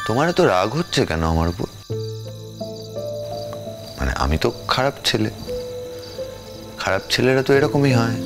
তোমার তো রাগ হচ্ছে কেন আমার উপর? মানে আমি তো খারাপ ছেলে, খারাপ ছেলেরা তো এরকমই হয়।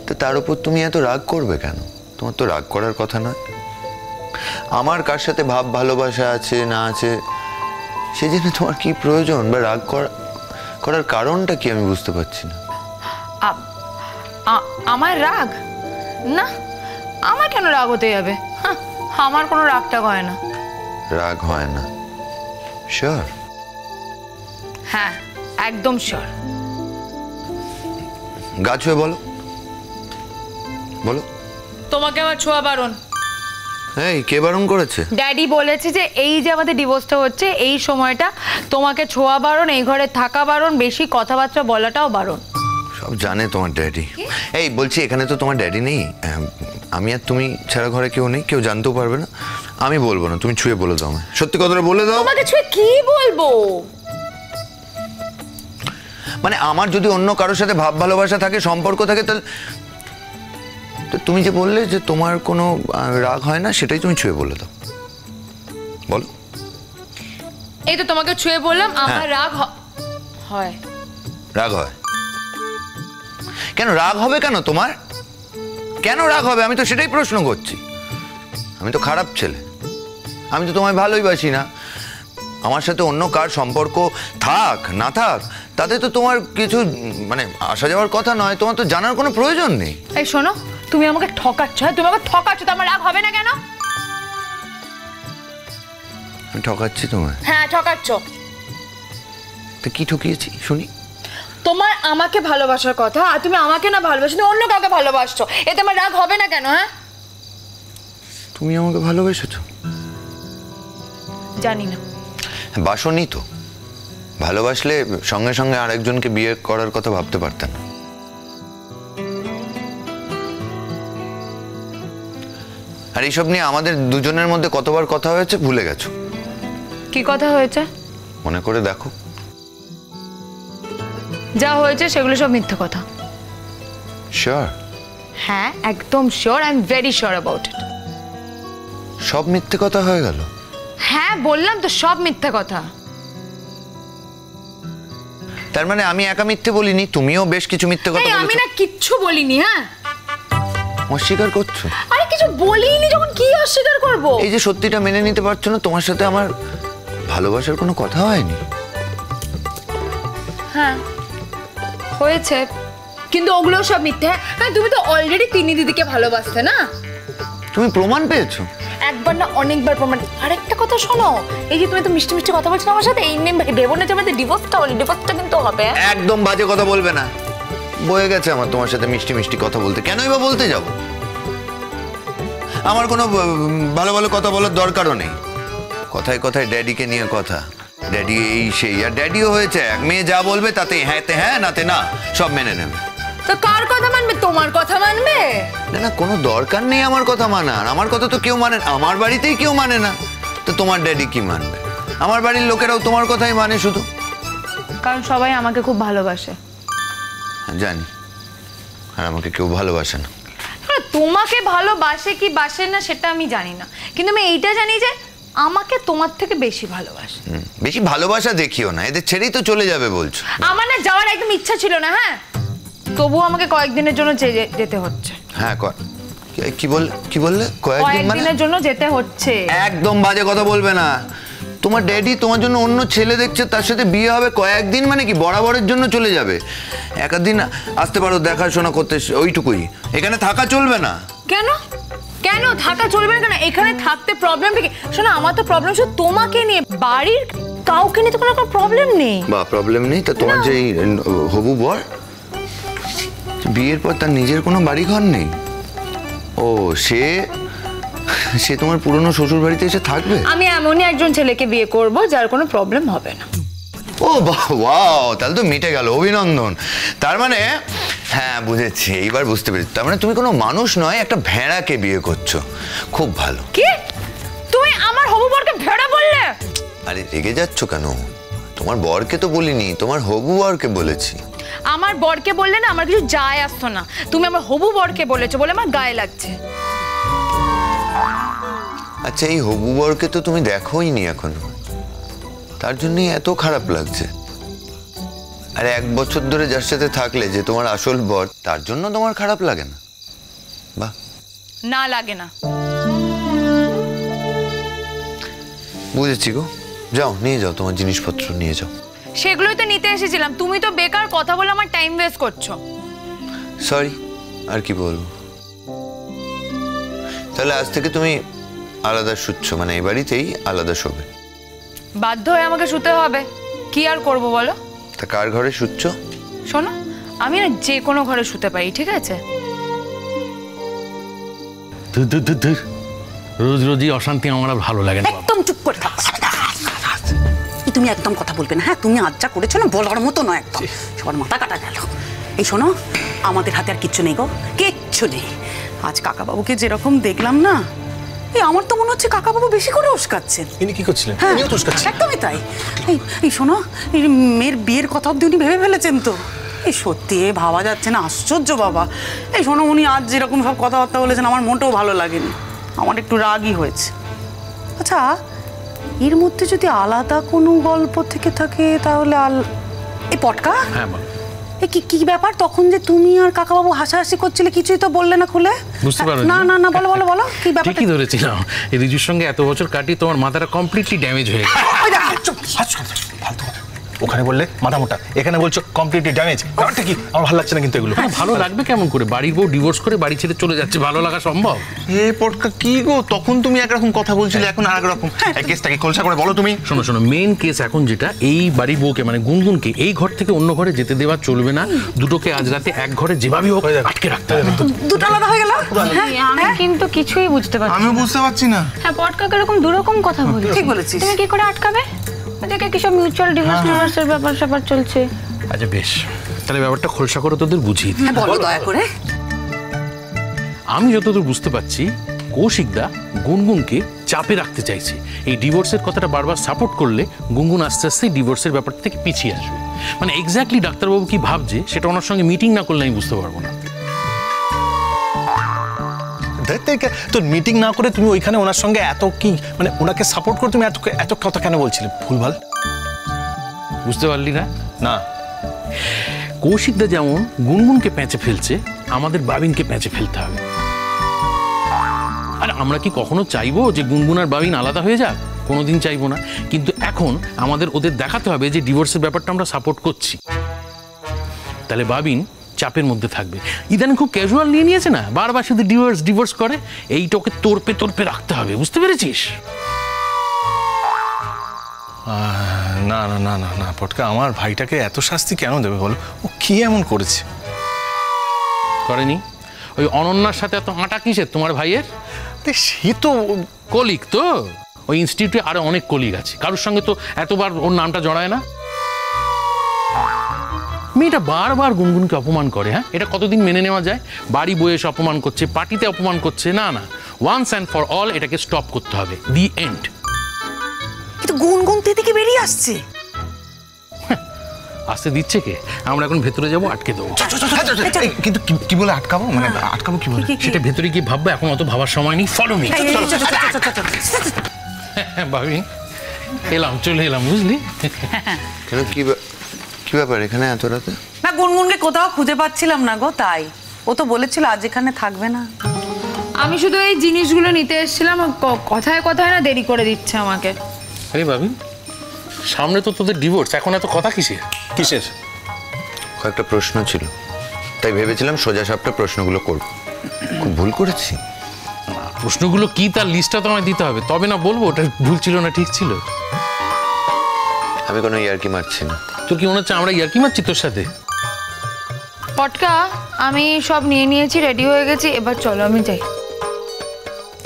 তো তার উপর তুমি এত রাগ করবে কেন? তোমার তো রাগ করার কথা নয়। আমার কার সাথে ভাব ভালোবাসা আছে না আছে সেই জন্য তোমার কি প্রয়োজন, বা রাগ করার কারণটা কি আমি বুঝতে পারছি না। আমার রাগ না, আমার কেন রাগ হতে যাবে? আমার কোনো রাগটা হয় না। রাগ হয় না? শিওর? হ্যাঁ, একদম শিওর। গা ছুঁয়ে বলো, বলো। তোমাকে আমার ছোঁয়া বারণ। এই কে বারণ করেছে? ড্যাডি বলেছে যে এই যে আমাদের ডিভোর্সটা হচ্ছে এই সময়টা তোমাকে ছোঁয়া বারণ, এই ঘরে থাকা বারণ, বেশি কথাবার্তা বলাটাও বারণ। সব জানে তোমার ড্যাডি। এই বলছি, এখানে তো তোমার ড্যাডি নেই, আমি আর তুমি ছাড়া ঘরে কেউ নেই, কেউ জানতেও পারবে না। আমি বলবো না, তুমি ছুঁয়ে বলে দাও আমায়, সত্যি কথাটা বলে দাও। তোমাকে ছুঁয়ে কি বলবো? মানে আমার যদি অন্য কারোর সাথে ভাব ভালোবাসা থাকে, সম্পর্ক থাকে, তাহলে তো তুমি যে বললে যে তোমার কোনো রাগ হয় না, সেটাই তুমি ছুঁয়ে বলে দাও, বলো। এই তো তোমাকে ছুঁয়ে বললাম আমার রাগ হয়। রাগ হয় কেন? রাগ হবে কেন তোমার? কেন রাগ হবে? আমি তো সেটাই প্রশ্ন করছি। আমি তো খারাপ ছেলে, আমি তো তোমায় ভালোই বাসি না। আমার সাথে অন্য কার সম্পর্ক থাক না থাক তাতে তো তোমার কিছু মানে আসা যাওয়ার কথা নয়, তোমার তো জানার কোনো প্রয়োজন নেই। এই শোনো, তুমি আমাকে ঠকাচ্ছ। তুমি আমাকে ঠকাচ্ছ, তো আমার রাগ হবে না কেন? আমি ঠকাচ্ছি তোমায়? হ্যাঁ, ঠকাচ্ছ। তো কি ঠকিয়েছি শুনি? তোমার আমাকে ভালোবাসার কথা, আর তুমি আমাকে না ভালোবাসো, তুমি অন্য কাউকে ভালোবাসছো, এতে আমার রাগ হবে না কেন? হ্যাঁ, তুমি আমাকে ভালোবেসেছো? জানি না। বাসনি তো। ভালোবাসলে সঙ্গে সঙ্গে আরেকজনকে বিয়ে করার কথা ভাবতে পারতেন না। আর এইসব নিয়ে আমাদের দুজনের মধ্যে কতবার কথা হয়েছে ভুলে গেছো? কি কথা হয়েছে মনে করে দেখো। যা হয়েছে সেগুলো সব মিথ্যে কথা। শিওর? হ্যাঁ, একদম sure. I am very sure about it. সব মিথ্যে কথা হয়ে গেল? হ্যাঁ, বললাম তো সব মিথ্যে কথা। তার মানে আমি একা মিথ্যে বলিনি, তুমিও বেশ কিছু মিথ্যে কথা বলেছো। আমি না কিচ্ছু বলিনি। হ্যাঁ, অস্বীকার করছো? আরে কিছু বলিনি যখন কি অস্বীকার করব? এই যে সত্যিটা মেনে নিতে পারছো না, তোমার সাথে আমার ভালোবাসার কোনো কথা হয়নি। হ্যাঁ হয়েছে, কিন্তু ওগুলো সব মিথ্যে। হ্যাঁ, তুমি তো অলরেডি তিনি দিদিকে ভালোবাসতে না? তুমি প্রমাণ পেয়েছো? একবার না অনেকবার প্রমাণ। আরেকটা কথা শোনো, এই যে তুমি তো মিষ্টি মিষ্টি কথা বলছো আমার সাথে, এই নিয়ে ভেবো না যে আমাদের ডিভোর্সটা হলো। ডিভোর্সটা কিন্তু হবে। একদম বাজে কথা বলবে না। বয়ে গেছে আমার তোমার সাথে মিষ্টি মিষ্টি কথা বলতে। কেনই বা বলতে যাব? আমার কোনো ভালো ভালো কথা বলার দরকারও নেই। কথায় কথায় ড্যাডিকে নিয়ে কথা, ড্যাডি এই সেই, আর ড্যাডিও হয়েছে এক। মেয়ে যা বলবে তাতে হ্যাঁতে হ্যাঁ নাতে না, সব মেনে নেবে। তো কার কথা মানবে? তোমার কথা মানবে? না না, কোনো দরকার নেই আমার কথা মানার। আমার কথা তো কেউ মানে না, আমার বাড়িতেই কেউ মানে না, তো তোমার ড্যাডি কি মানবে? আমার বাড়ির লোকেরাও তোমার কথাই মানে শুধু। কারণ সবাই আমাকে খুব ভালোবাসে। জানি, আর আমাকে কেউ ভালোবাসে না। তোমাকে ভালোবাসে কি বাসে না সেটা আমি জানি না, কিন্তু আমি এইটা জানি যে আমাকে তোমার থেকে বেশি ভালোবাসে। বেশি ভালোবাসা দেখিও না, এদের ছেড়েই তো চলে যাবে বলছো। আমার না যাওয়ার একদম ইচ্ছা ছিল না। হ্যাঁ, তবুও আমাকে কয়েকদিনের জন্য যেতে হচ্ছে। হ্যাঁ, কি বললে? কয়েকদিনের জন্য যেতে হচ্ছে। একদম বাজে কথা বলবে না। তোমার ড্যাডি তোমার জন্য অন্য ছেলে দেখছে, তার সাথে বিয়ে হবে। কয়েকদিন মানে কি বরাবরের জন্য চলে যাবে? একদিন আসতে পারো দেখাশোনা করতে, ওইটুকুই। এখানে থাকা চলবে না। কেন কেন থাকা চলবে না? কেন এখানে থাকতে প্রবলেম কি? শোনো, আমার তো প্রবলেম শুধু তোমাকে নিয়ে, বাড়ির কাউকে নিয়ে তো কোনো প্রবলেম নেই। বা প্রবলেম নেই? তা তোমার যে হবু বর, বিয়ের পর তার নিজের কোনো বাড়ি ঘর নেই? ও, সে তোমার পুরনো শ্বশুর বাড়িতে এসে থাকবে? আমি এমনই একজন ছেলেকে বিয়ে করব যার কোনো প্রবলেম হবে না। ও ওয়াও, তাহলে তো মিটে গেল, অভিনন্দন। তার মানে হ্যাঁ বুঝেছি, এইবার বুঝতে পেরেছি। তার মানে তুমি কোনো মানুষ নয়, একটা ভেড়াকে বিয়ে করছো। খুব ভালো। কি? তুমি আমার হবু বরকে ভেড়া বললে? আরে রেগে যাচ্ছ কেন? তোমার বরকে তো বলিনি, তোমার হবু বরকে বলেছি। আমার বরকে বললে না আমার কিছু যায় আসতো না, তুমি আমার হবু বরকে বলেছো বলে আমার গায়ে লাগছে। আচ্ছা, এই হবু বরকে তো তুমি দেখোই নি এখনো, তার জন্যই এত খারাপ লাগছে। আর 1 বছর ধরে যার সাথে থাকলে, যে তোমার আসল বর, তার জন্য তোমার খারাপ লাগে না? বাহ, না লাগে না। বুঝেছি গো। যাও, নিয়ে যাও, তোমার জিনিসপত্র নিয়ে যাও। সেগুলোই তো নিতে এসেছিলাম, তুমি তো বেকার কথা বলে আমার টাইম ওয়েস্ট করছো। সরি, আর কি বলবো। তাহলে আজ থেকে তুমি আলাদা শুচ্ছ, মানে এই বাড়িতেই আলাদা শোবে? বাধ্য হয়ে আমাকে শুতে হবে, কি আর করবো বলো। তা কার ঘরে শুচ্ছ? শোনো, আমি না যে কোনো ঘরে শুতে পারি, ঠিক আছে? রোজ রোজই অশান্তি আমার আর ভালো লাগে না। একদম চুপ করে থাক। তুমি একদম কথা বলবে না, হ্যাঁ? তুমি আজ যা করেছো না, বলার মতো নয় একদম। সবার মাথা কাটা গেল। এই শোনো, আমাদের হাতে আর কিচ্ছু নেই গো, কিচ্ছু নেই। আজ কাকাবাবুকে যেরকম দেখলাম না, এই আমার তো মনে হচ্ছে কাকাবাবু বেশি করে উস্কাচ্ছেন। ইনি কি করছিলেন? হ্যাঁ, ইনিও তো উস্কাচ্ছেন। একদমই তাই। এই শোনো, এই মেয়ের বিয়ের কথা অব্দি উনি ভেবে ফেলেছেন তো? এই সত্যি ভাবা যাচ্ছে না, আশ্চর্য বাবা। এই শোনো, উনি আজ যেরকম সব কথাবার্তা বলেছেন, আমার মোটেও ভালো লাগেনি, আমার একটু রাগই হয়েছে। আচ্ছা, এর মধ্যে যদি আলাদা কোনো গল্প থেকে থাকে তাহলে এই পটকা, হ্যাঁ বল। এই কি ব্যাপার? তখন যে তুমি আর কাকাবাবু হাসাহাসি করছিলে, কিছুই তো বললে না খুলে। বুঝতে পারোনি? না না না, বলো বলো বলো, কি ব্যাপার? ঠিকই ধরেছিলাম, এই রিজুর সঙ্গে এত বছর কাটিয়ে তোমার মাথাটা কমপ্লিটলি ড্যামেজ হয়ে গেছে। ওখানে বললে মাথা মোটা, এখানে বলছো কমপ্লিটলি ড্যামেজ। ব্যাপারটা কি? আমার ভালো লাগছে না কিন্তু এগুলো। ভালো লাগবে কেমন করে? বাড়ির বউ ডিভোর্স করে বাড়ি ছেড়ে চলে যাচ্ছে, ভালো লাগা সম্ভব? এ পটকা কি গো, তখন তুমি একরকম কথা বলছিলে, এখন আর একরকম। এই কেসটাকে খোলসা করে বলো তুমি। শোনো শোনো, মেন কেস এখন যেটা, এই বাড়ির বউকে মানে গুনগুনকে এই ঘর থেকে অন্য ঘরে যেতে দেওয়া চলবে না। দুটোকে আজ রাতে এক ঘরে যেভাবেই হোক আটকে রাখতে হবে। দুটো আলাদা হয়ে গেল। আমি কিন্তু কিছুই বুঝতে পারছি আমিও বুঝতে পারছি না। হ্যাঁ, পটকা এরকম দুরকম কথা বলি। ঠিক বলেছিস। তুমি কি করে আটকাবে? ওদেরকে কি সব মিউচুয়াল ডিভোর্সের ব্যাপার চলছে? আচ্ছা বেশ, তাহলে ব্যাপারটা খোলসা করে তোদের বুঝিয়ে দিই। হ্যাঁ, বলো দয়া করে। আমি যতদূর বুঝতে পারছি, কৌশিকদা গুনগুনকে চাপে রাখতে চাইছে। এই ডিভোর্সের কথাটা বারবার সাপোর্ট করলে গুনগুন আস্তে আস্তে ডিভোর্সের ব্যাপারটা থেকে পিছিয়ে আসবে। মানে এক্স্যাক্টলি ডাক্তারবাবু কি ভাবছে সেটা ওনার সঙ্গে মিটিং না করলে আমি বুঝতে পারবো না। তো মিটিং না করে তুমি ওইখানে ওনার সঙ্গে এত কি, মানে ওনাকে সাপোর্ট করে তুমি এত কথা কেন বলছিলে? ভুলভাল বুঝতে পারলি না? না। কৌশিকদা যেমন গুনগুনকে প্যাঁচে ফেলছে, আমাদের বাবিনকে প্যাঁচে ফেলতে হবে। আর আমরা কি কখনো চাইবো যে গুনগুন আর বাবিন আলাদা হয়ে যাক? কোনোদিন চাইবো না। কিন্তু এখন আমাদের ওদের দেখাতে হবে যে ডিভোর্সের ব্যাপারটা আমরা সাপোর্ট করছি। তাহলে বাবিন চাপের মধ্যে থাকবে। ইদানিং খুব ক্যাজুয়াল নিয়ে নিয়েছে না, বারবার শুধু ডিভোর্স করে। এইটাকে তোরপে রাখতে হবে, বুঝতে পেরেছিস? না না না না না পটকা, আমার ভাইটাকে এত শাস্তি কেন দেবে বলো? ও কি এমন করেছে? করেনি? ওই অনন্যার সাথে এত আঁটা কিসের তোমার ভাইয়ের? সে তো কলিগ তো, ওই ইনস্টিটিউটে আরো অনেক কলিগ আছে, কারোর সঙ্গে তো এতবার ওর নামটা জড়ায় না। মেয়েটা বারবার গুনগুনকে অপমান করে। হ্যাঁ, এটা কতদিন মেনে নেওয়া যায়? বাড়ি বয়ে এসে অপমান করছে, পার্টিতে অপমান করছে। না না, ওয়ান্স অ্যান্ড ফর অল এটাকে স্টপ করতে হবে। The end. কিন্তু গুনগুন থেকে বেরিয়ে আসছে। আসতে দিচ্ছে কে? আমরা এখন ভেতরে যাবো, আটকে দেবো। কিন্তু কি বলে আটকাবো? মানে আটকাবো কি বলে? সেটা ভেতরে গিয়ে ভাববো, এখন অত ভাবার সময় নেই। Follow me. ভাবি চলে এলাম, বুঝলি? কেন, কি ব্যাপার এখানে এত রাতে? না, গুনগুনকে কোথাও খুঁজে পাচ্ছিলাম না গো, তাই। ও তো বলেছিল আজ এখানে থাকবে না। আমি শুধু এই জিনিসগুলো নিতে এসেছিলাম, কথায় কথায় না দেরি করে দিচ্ছে আমাকে। আরে ভাবি, সামনে তো তোদের ডিভোর্স, এখন এত কথা কিসের? কিসের? কয়েকটা প্রশ্ন ছিল, তাই ভেবেছিলাম সোজা সাপটা প্রশ্নগুলো করব। খুব ভুল করেছি? প্রশ্নগুলো কি তার লিস্টটা তোমায় দিতে হবে, তবে না বলবো ওটা ভুল ছিল না ঠিক ছিল। আমি কোনো ইয়ার্কি মারছি না। তোর কি মনে হচ্ছে আমরা ইয়ার্কি মারছি তোর সাথে? পটকা, আমি সব নিয়ে নিয়েছি, রেডি হয়ে গেছি, এবার চলো আমি যাই।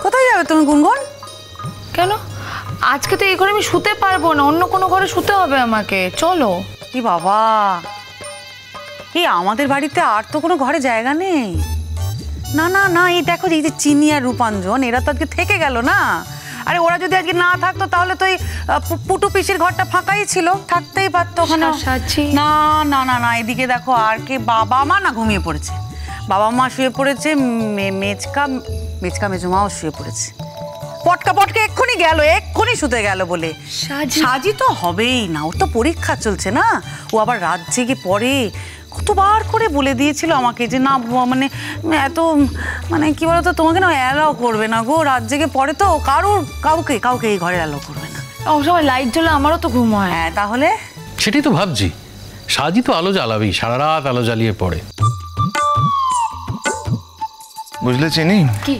কোথায় যাবে তুমি গুনগুন? কেন? আজকে তো এই ঘরে আমি শুতে পারবো না, অন্য কোনো ঘরে শুতে হবে আমাকে। চলো। কি বাবা, এই আমাদের বাড়িতে আর তো কোনো ঘরে জায়গা নেই। না না না, এই দেখো, এই যে চিনি আর রূপাঞ্জন, এরা তো আজকে থেকে গেল না। আরে ওরা যদি আজকে না থাকতো তাহলে তো এই পুটু পিসির ঘরটা ফাঁকাই ছিল, থাকতেই পারতো ওখানে। না না না না, এদিকে দেখো, আর কে? বাবা মা না ঘুমিয়ে পড়েছে, বাবা মা শুয়ে পড়েছে, মেজকা মেজুমাও শুয়ে পড়েছে। পটকা পটকা এক্ষুনি গেল, এক্ষুনি শুতে গেল বলে। সাজি সাজি তো হবেই না, ওর তো পরীক্ষা চলছে না, ও আবার রাত জেগে পড়ে। কতবার করে বলে দিয়েছিল আমাকে যে না মানে এত মানে কি বলতো তোমাকে না অ্যালাও করবে না গো, রাত জেগে পড়ে তো কাউকে এই ঘরে অ্যালাও করবে না। ও সবাই লাইট জ্বলে, আমারও তো ঘুম হয়। হ্যাঁ তাহলে সেটাই তো ভাবছি, সাজি তো আলো জ্বালাবেই, সারা রাত আলো জ্বালিয়ে পড়ে। বুঝলে চিনি, কি?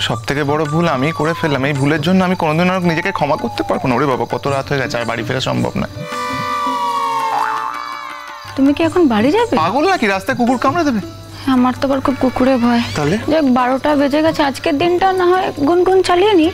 সব থেকে বড় ভুল আমি করে ফেললাম। এই ভুলের জন্য আমি কোনোদিন আর নিজেকে ক্ষমা করতে পারবো না। ওরে বাবা, কত রাত হয়ে গেছে, আর বাড়ি ফেরা সম্ভব না। তুমি কি এখন বাড়ি যাবে? পাগল নাকি, রাস্তায় কুকুর কামড়ে দেবে? আমার তো আবার খুব কুকুরে ভয়। তাহলে যাক 12টা বেজে গেছে, আজকের দিনটা না হয় গুনগুন চালিয়ে নি।